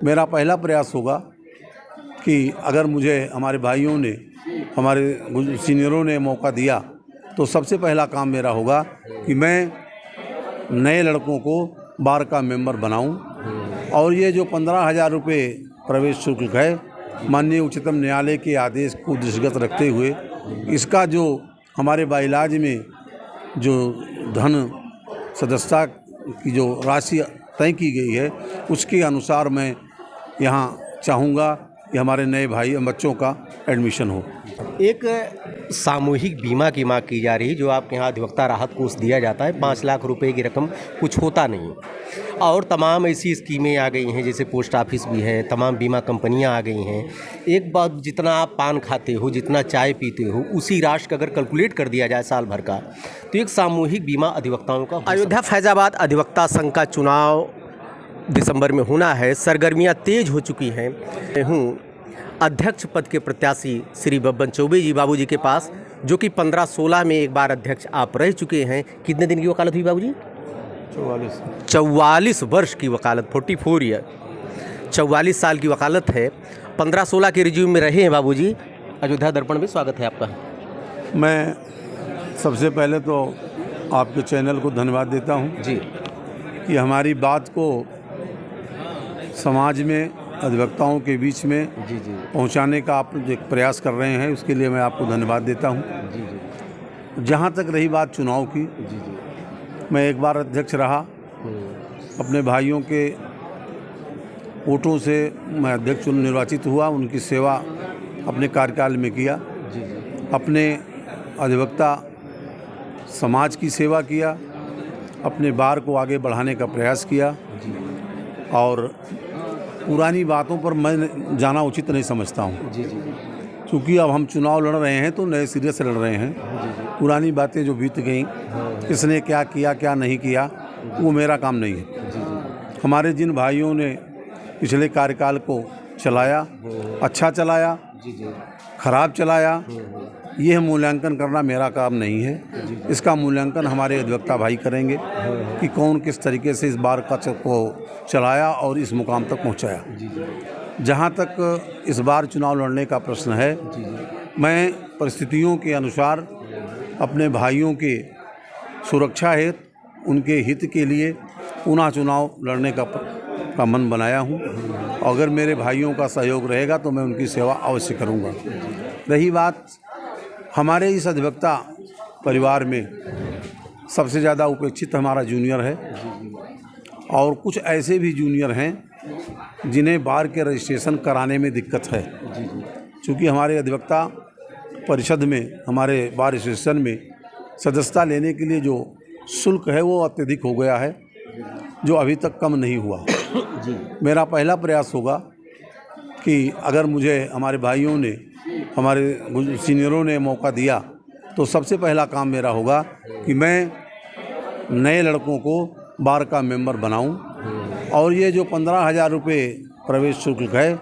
मेरा पहला प्रयास होगा कि अगर मुझे हमारे भाइयों ने, हमारे सीनियरों ने मौका दिया तो सबसे पहला काम मेरा होगा कि मैं नए लड़कों को बार का मेंबर बनाऊं और ये जो 15,000 रुपये प्रवेश शुल्क है, माननीय उच्चतम न्यायालय के आदेश को दृष्टिगत रखते हुए इसका जो हमारे बाइलाज में जो धन सदस्यता की जो राशि तय की गई है उसके अनुसार मैं यहाँ चाहूँगा कि हमारे नए भाई बच्चों का एडमिशन हो। एक सामूहिक बीमा की मांग की जा रही है, जो आपके यहाँ अधिवक्ता राहत कोष दिया जाता है। 5 लाख रुपए की रकम कुछ होता नहीं, और तमाम ऐसी स्कीमें आ गई हैं, जैसे पोस्ट ऑफिस भी है, तमाम बीमा कंपनियां आ गई हैं। एक बात, जितना आप पान खाते हो, जितना चाय पीते हो, उसी राशि का अगर कैलकुलेट कर दिया जाए साल भर का, तो एक सामूहिक बीमा अधिवक्ताओं का। अयोध्या फैजाबाद अधिवक्ता संघ का चुनाव दिसंबर में होना है, सरगर्मियाँ तेज हो चुकी हैं। मैं हूँ अध्यक्ष पद के प्रत्याशी श्री बब्बन चौबे जी बाबूजी के पास, जो कि 15-16 में एक बार अध्यक्ष आप रह चुके हैं। कितने दिन की वकालत हुई बाबूजी? 44 वर्ष की वकालत, 44 ईयर, 44 साल की वकालत है। 15-16 के रिज्यूम में रहे हैं बाबूजी। अयोध्या दर्पण में स्वागत है आपका। मैं सबसे पहले तो आपके चैनल को धन्यवाद देता हूँ जी कि हमारी बात को समाज में, अधिवक्ताओं के बीच में जी पहुंचाने का आप जो प्रयास कर रहे हैं, उसके लिए मैं आपको धन्यवाद देता हूं। जी जहां तक रही बात चुनाव की, मैं एक बार अध्यक्ष रहा, अपने भाइयों के वोटों से मैं अध्यक्ष निर्वाचित हुआ, उनकी सेवा अपने कार्यकाल में किया, अपने अधिवक्ता समाज की सेवा किया, अपने बार को आगे बढ़ाने का प्रयास किया, और पुरानी बातों पर मैं जाना उचित नहीं समझता हूँ। क्योंकि अब हम चुनाव लड़ रहे हैं तो नए सिरे से लड़ रहे हैं। पुरानी बातें जो बीत गई, किसने क्या किया क्या नहीं किया, वो मेरा काम नहीं है। हमारे जिन भाइयों ने पिछले कार्यकाल को चलाया, अच्छा चलाया, खराब चलाया, यह मूल्यांकन करना मेरा काम नहीं है। इसका मूल्यांकन हमारे अधिवक्ता भाई करेंगे कि कौन किस तरीके से इस बार का को चलाया और इस मुकाम तक पहुंचाया। जहां तक इस बार चुनाव लड़ने का प्रश्न है, मैं परिस्थितियों के अनुसार अपने भाइयों के सुरक्षा हेतु, उनके हित के लिए पुनः चुनाव लड़ने का मन बनाया हूं। अगर मेरे भाइयों का सहयोग रहेगा तो मैं उनकी सेवा अवश्य करूंगा। रही बात, हमारे इस अधिवक्ता परिवार में सबसे ज़्यादा उपेक्षित हमारा जूनियर है, और कुछ ऐसे भी जूनियर हैं जिन्हें बार के रजिस्ट्रेशन कराने में दिक्कत है। क्योंकि हमारे अधिवक्ता परिषद में, हमारे बार एसोसिएशन में सदस्यता लेने के लिए जो शुल्क है वो अत्यधिक हो गया है, जो अभी तक कम नहीं हुआ। मेरा पहला प्रयास होगा कि अगर मुझे हमारे भाइयों ने, हमारे सीनियरों ने मौका दिया तो सबसे पहला काम मेरा होगा कि मैं नए लड़कों को बार का मेंबर बनाऊं और ये जो 15,000 रुपये प्रवेश शुल्क है,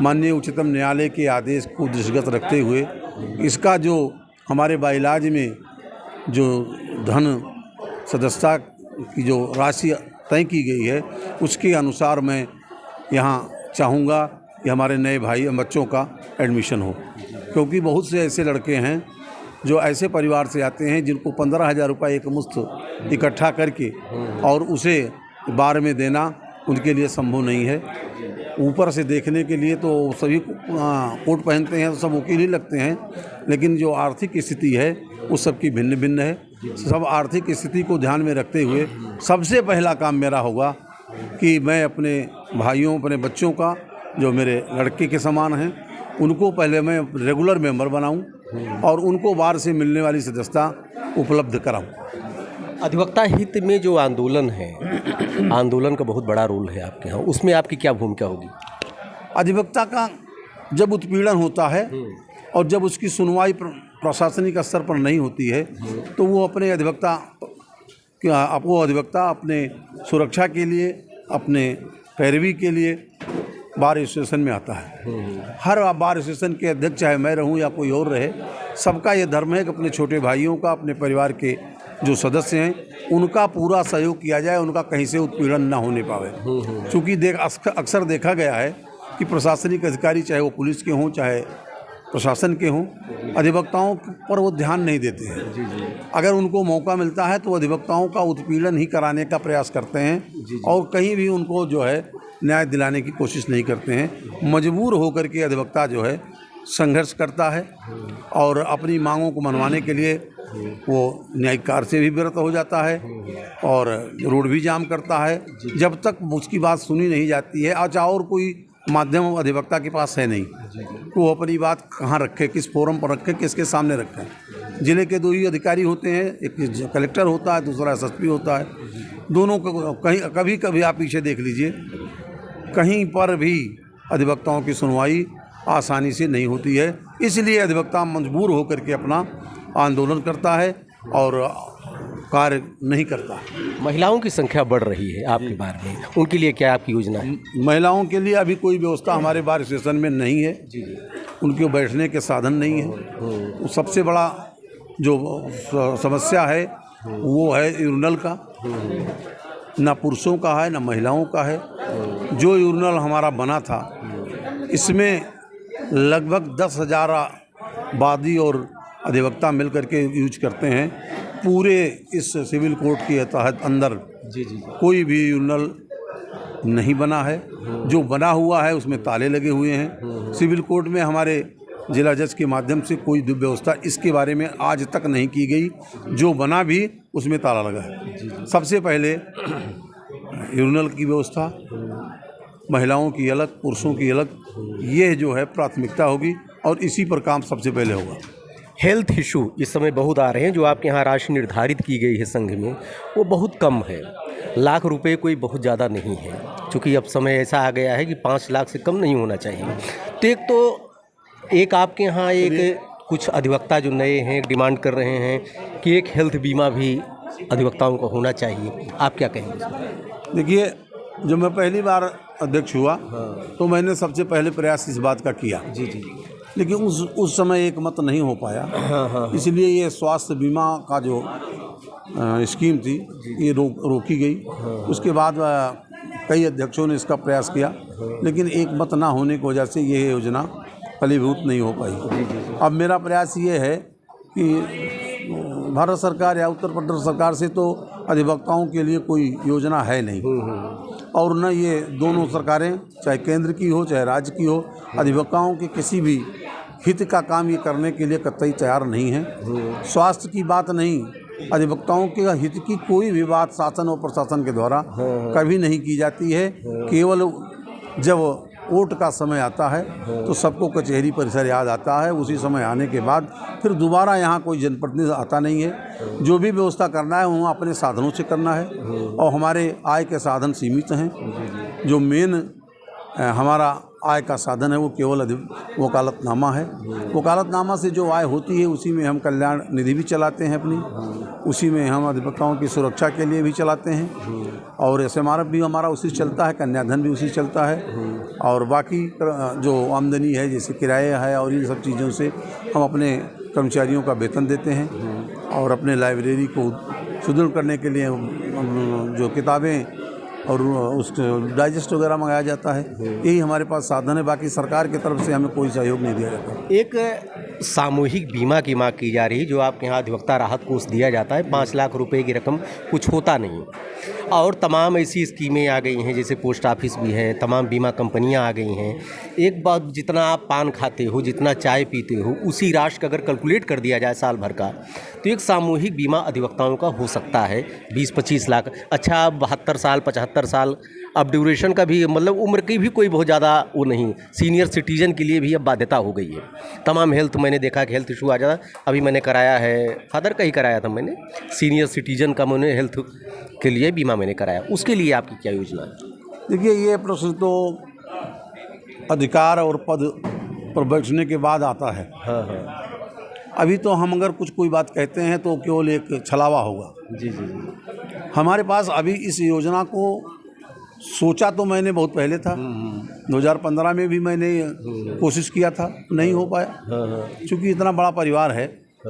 माननीय उच्चतम न्यायालय के आदेश को दृष्टिगत रखते हुए इसका जो हमारे बाइलाज में जो धन सदस्यता की जो राशि तय की गई है उसके अनुसार मैं यहाँ चाहूँगा कि हमारे नए भाई बच्चों का एडमिशन हो। क्योंकि बहुत से ऐसे लड़के हैं जो ऐसे परिवार से आते हैं जिनको 15,000 रुपये एक मुश्त इकट्ठा करके और उसे बार में देना उनके लिए संभव नहीं है। ऊपर से देखने के लिए तो सभी कोट पहनते हैं, तो सब वकील ही लगते हैं, लेकिन जो आर्थिक स्थिति है वो सबकी भिन्न भिन्न है। सब आर्थिक स्थिति को ध्यान में रखते हुए सबसे पहला काम मेरा होगा कि मैं अपने भाइयों, अपने बच्चों का, जो मेरे लड़के के समान हैं, उनको पहले मैं रेगुलर मेंबर बनाऊं और उनको बार से मिलने वाली सदस्यता उपलब्ध कराऊं। अधिवक्ता हित में जो आंदोलन है, आंदोलन का बहुत बड़ा रोल है आपके यहाँ, उसमें आपकी क्या भूमिका होगी? अधिवक्ता का जब उत्पीड़न होता है और जब उसकी सुनवाई प्रशासनिक स्तर पर नहीं होती है तो वो अधिवक्ता अपने सुरक्षा के लिए, अपने पैरवी के लिए बार एसोसिएशन में आता है। हर बार एसोसिएशन के अध्यक्ष, चाहे मैं रहूं या कोई और रहे, सबका ये धर्म है कि अपने छोटे भाइयों का, अपने परिवार के जो सदस्य हैं उनका पूरा सहयोग किया जाए, उनका कहीं से उत्पीड़न ना होने पावे। क्योंकि अक्सर देखा गया है कि प्रशासनिक अधिकारी, चाहे वो पुलिस के हों चाहे प्रशासन के हों, अधिवक्ताओं पर वो ध्यान नहीं देते हैं। अगर उनको मौका मिलता है तो अधिवक्ताओं का उत्पीड़न ही कराने का प्रयास करते हैं और कहीं भी उनको जो है न्याय दिलाने की कोशिश नहीं करते हैं। मजबूर होकर के अधिवक्ता जो है संघर्ष करता है और अपनी मांगों को मनवाने के लिए वो न्यायिक कार्य से भी विरत हो जाता है और रोड भी जाम करता है जब तक उसकी बात सुनी नहीं जाती है। अच्छा, और कोई माध्यम अधिवक्ता के पास है नहीं, तो वो अपनी बात कहाँ रखे, किस फोरम पर रखे, किसके सामने रखें। जिले के 2 ही अधिकारी होते हैं, एक कलेक्टर होता है, दूसरा एसएसपी होता है। दोनों को कभी कभी आप पीछे देख लीजिए, कहीं पर भी अधिवक्ताओं की सुनवाई आसानी से नहीं होती है। इसलिए अधिवक्ता मजबूर होकर के अपना आंदोलन करता है और कार्य नहीं करता। महिलाओं की संख्या बढ़ रही है आपके बार में, उनके लिए क्या आपकी योजना है? महिलाओं के लिए अभी कोई व्यवस्था हमारे बार स्टेशन में नहीं है। उनके बैठने के साधन नहीं है। तो सबसे बड़ा जो समस्या है वो है यूरिनल का। ना पुरुषों का है ना महिलाओं का है। जो यूरिनल हमारा बना था इसमें लगभग 10,000 वादी और अधिवक्ता मिल करके यूज करते हैं। पूरे इस सिविल कोर्ट के तहत अंदर कोई भी यूरिनल नहीं बना है। जो बना हुआ है उसमें ताले लगे हुए हैं। सिविल कोर्ट में हमारे जिला जज के माध्यम से कोई व्यवस्था इसके बारे में आज तक नहीं की गई। जो बना भी उसमें ताला लगा है। सबसे पहले यूरिनल की व्यवस्था, महिलाओं की अलग, पुरुषों की अलग, ये जो है प्राथमिकता होगी और इसी पर काम सबसे पहले होगा। हेल्थ इशू इस समय बहुत आ रहे हैं। जो आपके यहाँ राशि निर्धारित की गई है संघ में वो बहुत कम है, लाख रुपए कोई बहुत ज़्यादा नहीं है। क्योंकि अब समय ऐसा आ गया है कि 5 लाख से कम नहीं होना चाहिए। तो एक आपके यहाँ एक कुछ अधिवक्ता जो नए हैं डिमांड कर रहे हैं कि एक हेल्थ बीमा भी अधिवक्ताओं को होना चाहिए, आप क्या कहेंगे? देखिए, जब मैं पहली बार अध्यक्ष हुआ तो मैंने सबसे पहले प्रयास इस बात का किया। लेकिन उस समय एक मत नहीं हो पाया। इसलिए ये स्वास्थ्य बीमा का जो स्कीम थी ये रोकी गई। उसके बाद कई अध्यक्षों ने इसका प्रयास किया, लेकिन एक मत ना होने की वजह से ये योजना फलीभूत नहीं हो पाई। अब मेरा प्रयास ये है कि भारत सरकार या उत्तर प्रदेश सरकार से तो अधिवक्ताओं के लिए कोई योजना है नहीं, और न ये दोनों सरकारें, चाहे केंद्र की हो चाहे राज्य की हो, अधिवक्ताओं के किसी भी हित का काम ये करने के लिए कतई तैयार नहीं है। स्वास्थ्य की बात नहीं, अधिवक्ताओं के हित की कोई भी बात शासन और प्रशासन के द्वारा कभी नहीं की जाती है। केवल जब वोट का समय आता है तो सबको कचहरी परिसर याद आता है। उसी समय आने के बाद फिर दोबारा यहाँ कोई जनप्रतिनिधि आता नहीं है। जो भी व्यवस्था करना है वो अपने साधनों से करना है, और हमारे आय के साधन सीमित हैं। जो मेन हमारा आय का साधन है वो केवल वकालतनामा है। वकालतनामा से जो आय होती है उसी में हम कल्याण निधि भी चलाते हैं अपनी, उसी में हम अधिवक्ताओं की सुरक्षा के लिए भी चलाते हैं, और SMRF भी हमारा उसी चलता है, कन्याधन भी उसी चलता है, और बाकी जो आमदनी है जैसे किराया है और इन सब चीज़ों से हम अपने कर्मचारियों का वेतन देते हैं, और अपने लाइब्रेरी को सुदृढ़ करने के लिए जो किताबें और उस डाइजेस्ट वगैरह मंगाया जाता है। यही हमारे पास साधन है। बाकी सरकार की तरफ से हमें कोई सहयोग नहीं दिया जाता। एक सामूहिक बीमा की मांग की जा रही है। जो आपके यहाँ अधिवक्ता राहत कोष दिया जाता है 5 लाख रुपए की रकम कुछ होता नहीं, और तमाम ऐसी स्कीमें आ गई हैं, जैसे पोस्ट ऑफिस भी है, तमाम बीमा कंपनियां आ गई हैं। एक बात, जितना आप पान खाते हो, जितना चाय पीते हो, उसी राशि का अगर कैलकुलेट कर दिया जाए साल भर का, तो एक सामूहिक बीमा अधिवक्ताओं का हो सकता है 20-25 लाख। अच्छा, 72 साल 75 साल, अब ड्यूरेशन का भी, मतलब उम्र की भी कोई बहुत ज़्यादा वो नहीं, सीनियर सिटीजन के लिए भी अब बाध्यता हो गई है। तमाम हेल्थ, मैंने देखा कि हेल्थ इशू आ जाता। अभी मैंने कराया है, फादर का ही कराया था मैंने, सीनियर सिटीजन का मैंने हेल्थ के लिए बीमा मैंने कराया। उसके लिए आपकी क्या योजना है? देखिए, ये प्रश्न तो अधिकार और पद पर बैठने के बाद आता है। अभी तो हम अगर कोई बात कहते हैं तो केवल एक छलावा होगा। जी। हमारे पास अभी इस योजना को सोचा तो मैंने बहुत पहले था। 2015 में भी मैंने कोशिश किया था, नहीं हो पाया। क्योंकि इतना बड़ा परिवार है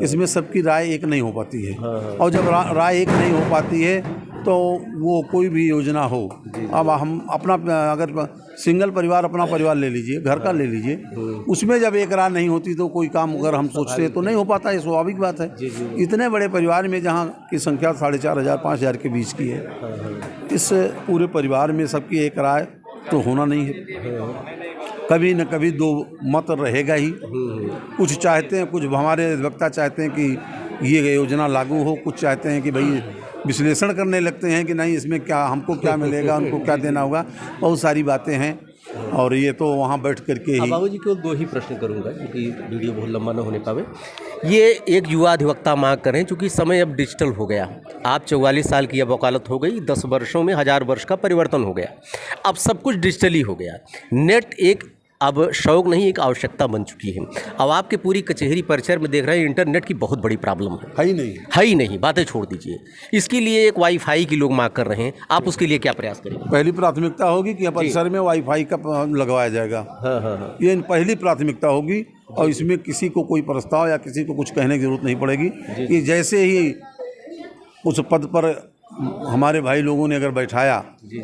इसमें सबकी राय एक नहीं हो पाती है। और जब राय एक नहीं हो पाती है तो वो कोई भी योजना हो, अब हम अपना अगर सिंगल परिवार, अपना परिवार ले लीजिए, घर का ले लीजिए, उसमें जब एक राय नहीं होती तो कोई काम अगर हम सोचते हैं तो नहीं हो पाता, ये स्वाभाविक बात है। इतने बड़े परिवार में जहाँ की संख्या 4,500 5,000 के बीच की है, इस पूरे परिवार में सबकी एक राय तो होना नहीं है। कभी न कभी दो मत रहेगा ही। कुछ चाहते हैं, कुछ हमारे अधिवक्ता चाहते हैं कि ये योजना लागू हो, कुछ चाहते हैं कि भाई विश्लेषण करने लगते हैं कि नहीं इसमें क्या, हमको क्या मिलेगा, उनको क्या देना होगा, बहुत सारी बातें हैं। और ये तो वहाँ बैठ करके ही। बाबू जी केवल 2 ही प्रश्न करूंगा क्योंकि वीडियो बहुत लंबा न होने पावे। ये एक युवा अधिवक्ता मांग करें चूँकि समय अब डिजिटल हो गया, आप 44 साल की अब वकालत हो गई, 10 वर्षों में 1000 वर्ष का परिवर्तन हो गया, अब सब कुछ डिजिटली हो गया। नेट एक अब शौक नहीं, एक आवश्यकता बन चुकी है। अब आपके पूरी कचहरी परिसर में देख रहे हैं इंटरनेट की बहुत बड़ी प्रॉब्लम है ही नहीं, बातें छोड़ दीजिए। इसके लिए एक वाईफाई की लोग मांग कर रहे हैं, आप उसके लिए क्या प्रयास करेंगे? पहली प्राथमिकता होगी कि परिसर में वाईफाई का लगवाया जाएगा। हाँ। ये पहली प्राथमिकता होगी और इसमें किसी को कोई प्रस्ताव या किसी को कुछ कहने की जरूरत नहीं पड़ेगी कि जैसे ही उस पद पर हमारे भाई लोगों ने अगर बैठाया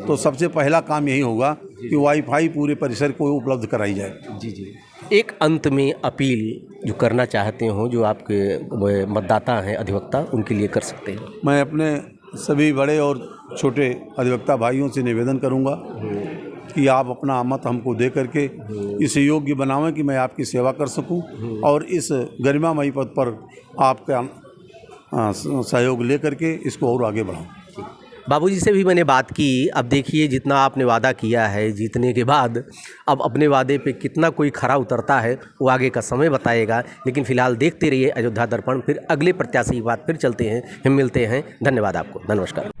तो सबसे पहला काम यही होगा कि वाईफाई पूरे परिसर को उपलब्ध कराई जाए। जी। एक अंत में अपील जो करना चाहते हो, जो आपके मतदाता हैं अधिवक्ता, उनके लिए कर सकते हैं। मैं अपने सभी बड़े और छोटे अधिवक्ता भाइयों से निवेदन करूंगा कि आप अपना मत हमको दे करके इस योग्य बनावें कि मैं आपकी सेवा कर सकूं और इस गरिमामयी पद पर आपका सहयोग ले करके इसको और आगे बढ़ाऊं। बाबूजी से भी मैंने बात की। अब देखिए जितना आपने वादा किया है जीतने के बाद, अब अपने वादे पे कितना कोई खरा उतरता है वो आगे का समय बताएगा। लेकिन फिलहाल देखते रहिए अयोध्या दर्पण। फिर अगले प्रत्याशी की बात फिर चलते हैं, हम मिलते हैं। धन्यवाद आपको, नमस्कार।